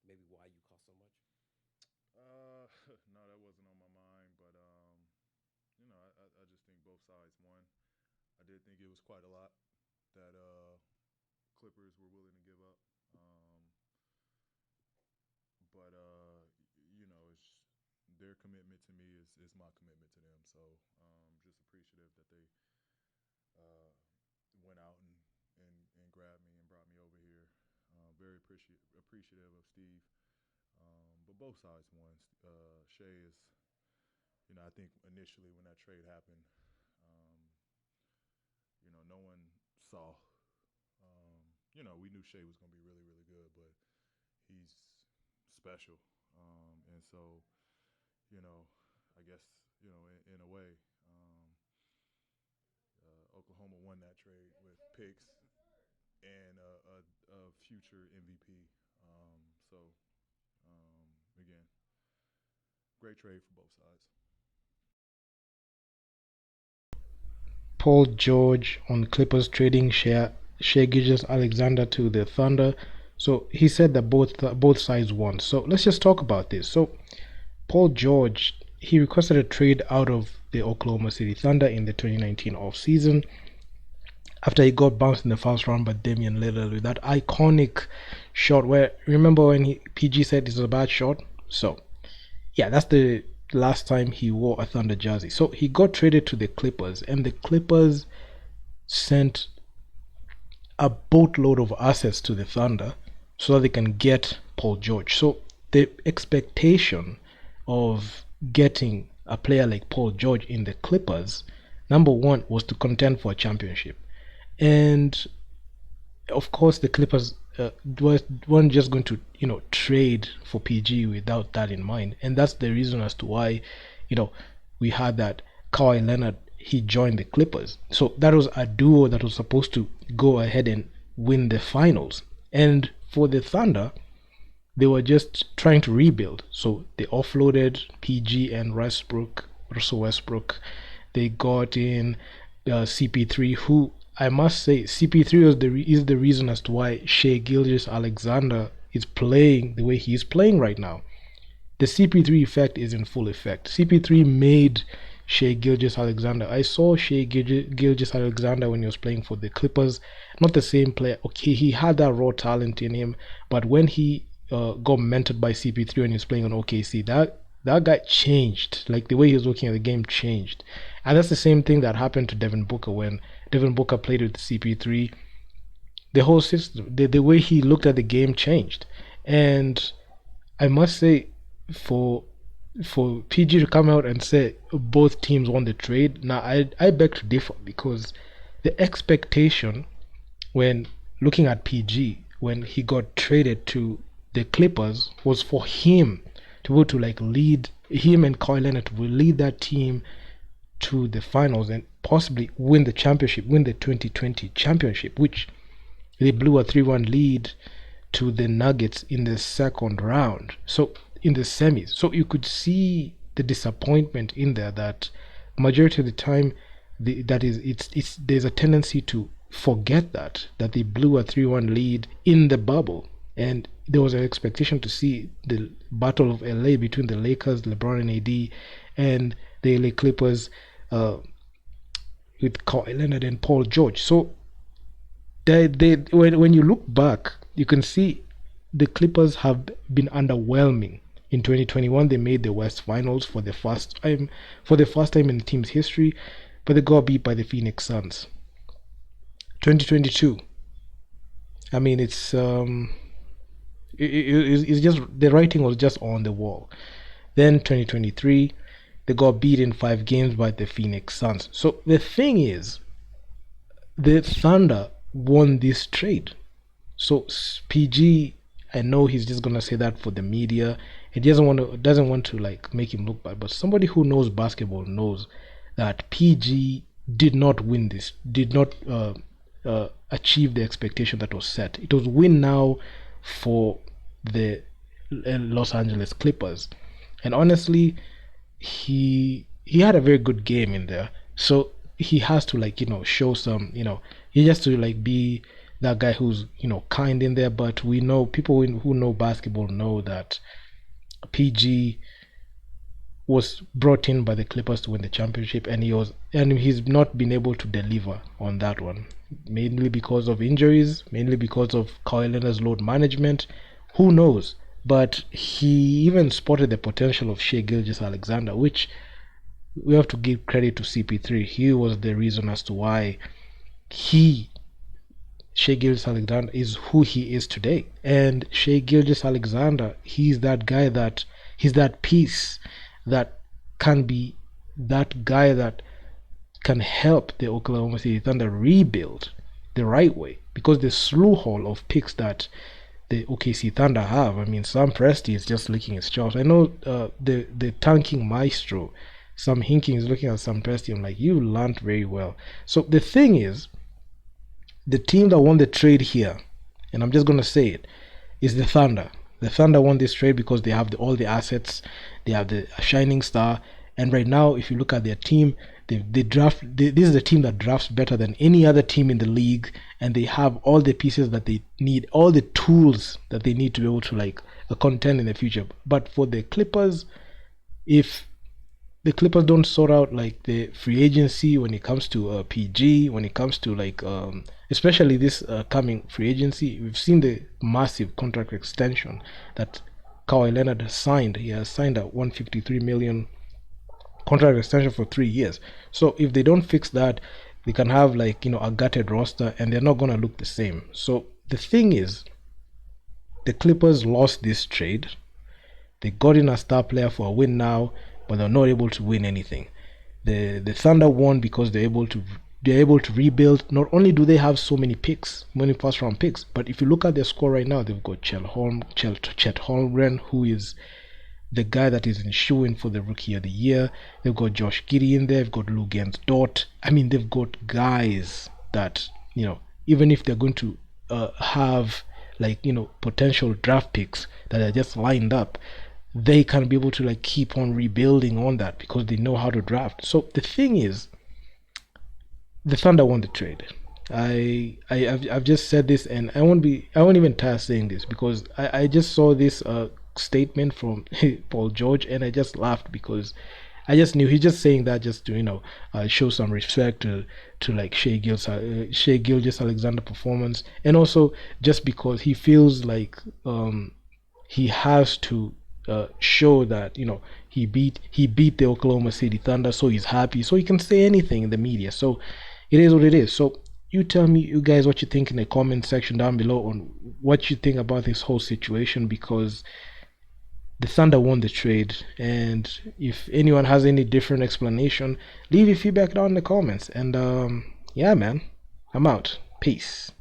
maybe why you cost so much? No, that wasn't on my mind, but I just think both sides won. I did think it was quite a lot that Clippers were willing to give up. But it's their commitment to me is my commitment to them. So just appreciative that they uh, went out and grabbed me and brought me over here. Very appreciative of Steve. But both sides won. Shai is, I think initially when that trade happened, um, no one saw. We knew Shai was going to be really, really good, but he's special. And so, you know, I guess, in a way, Oklahoma won that trade with picks and a future MVP. So, again, great trade for both sides. Paul George on Clippers trading Shai-Gilgeous Alexander to the Thunder. So he said that both sides won. So let's just talk about this. So Paul George, he requested a trade out of the Oklahoma City Thunder in the 2019 offseason after he got bounced in the first round by Damian Lillard with that iconic shot where, remember when PG said this was a bad shot? So yeah, that's the last time he wore a Thunder jersey. So he got traded to the Clippers, and the Clippers sent a boatload of assets to the Thunder so that they can get Paul George. So the expectation of getting a player like Paul George in the Clippers, number one, was to contend for a championship. And of course, the Clippers weren't just going to, trade for PG without that in mind. And that's the reason as to why, you know, we had that Kawhi Leonard, he joined the Clippers. So that was a duo that was supposed to go ahead and win the finals. And for the Thunder, they were just trying to rebuild. So they offloaded PG and Russell Westbrook. They got in CP3, who I must say, CP3 is the reason as to why Shai-Gilgeous Alexander is playing the way he is playing right now. The CP3 effect is in full effect. CP3 made Shai-Gilgeous Alexander. I saw Shai-Gilgeous Alexander when he was playing for the Clippers. Not the same player. Okay, he had that raw talent in him, but when he got mentored by CP3 when he was playing on OKC, that guy changed. Like the way he was looking at the game changed, and that's the same thing that happened to Devin Booker when Devin Booker played with CP3. The whole system, the way he looked at the game changed, and I must say, for PG to come out and say both teams won the trade, now I beg to differ because the expectation when looking at PG when he got traded to the Clippers was for him to be able to like lead him and Kawhi Leonard to lead that team to the finals and possibly win the championship, win the 2020 championship, which they blew a 3-1 lead to the Nuggets in the second round. So in the semis. So you could see the disappointment in there that majority of the time that is it's there's a tendency to forget that they blew a 3-1 lead in the bubble, and there was an expectation to see the battle of LA between the Lakers, LeBron and AD, and the LA Clippers with Kawhi Leonard and Paul George. So when you look back, you can see the Clippers have been underwhelming. In 2021, they made the West Finals for the first time in the team's history, but they got beat by the Phoenix Suns. 2022, I mean, it's just the writing was just on the wall. Then 2023, they got beat in 5 games by the Phoenix Suns. So the thing is, the Thunder won this trade. So PG, I know he's just gonna say that for the media. He doesn't want to like make him look bad. But somebody who knows basketball knows that PG did not win this, did not achieve the expectation that was set. It was win now for the Los Angeles Clippers, and honestly, he had a very good game in there. So he has to like show some he has to like be that guy who's kind in there. But we know, people who know basketball know that PG was brought in by the Clippers to win the championship, and he's not been able to deliver on that one, mainly because of injuries, mainly because of Kawhi Leonard's load management. Who knows? But he even spotted the potential of Shai-Gilgeous Alexander, which we have to give credit to CP3. He was the reason as to why he Shai-Gilgeous Alexander is who he is today. And Shai-Gilgeous Alexander, he's that piece that can be that guy that can help the Oklahoma City Thunder rebuild the right way, because the slew haul of picks that the OKC Thunder have. I mean, Sam Presti is just licking his chops. I know the tanking maestro, Sam Hinking, is looking at Sam Presti. I'm like, you learned very well. So the thing is, the team that won the trade here, and I'm just gonna say it, is the Thunder. The Thunder won this trade because they have all the assets, they have the shining star, and right now, if you look at their team, this is the team that drafts better than any other team in the league, and they have all the pieces that they need, all the tools that they need to be able to contend in the future. But for the Clippers, if the Clippers don't sort out the free agency when it comes to PG, when it comes to especially this coming free agency, we've seen the massive contract extension that Kawhi Leonard has signed. He has signed a 153 million contract extension for 3 years. So if they don't fix that, they can have a gutted roster, and they're not gonna look the same. So the thing is, the Clippers lost this trade. They got in a star player for a win now, but they're not able to win anything. The Thunder won because they're able to rebuild. Not only do they have so many picks, many first round picks, but if you look at their score right now, they've got Chet Holmgren, who is the guy that is ensuing for the Rookie of the Year. They've got Josh Giddey in there. They've got Luguentz Dort. I mean, they've got guys that even if they're going to have potential draft picks that are just lined up, they can be able to keep on rebuilding on that because they know how to draft. So the thing is, the Thunder won the trade. I've just said this, and I won't even tire saying this, because I just saw this statement from Paul George, and I just laughed because I just knew he's just saying that just to show some respect to Shai-Gilgeous Alexander performance, and also just because he feels like he has to show that he beat the Oklahoma City Thunder, so he's happy, so he can say anything in the media. So it is what it is. So you tell me, you guys, what you think in the comment section down below on what you think about this whole situation, because the Thunder won the trade, and if anyone has any different explanation, leave your feedback down in the comments. And yeah, man, I'm out. Peace.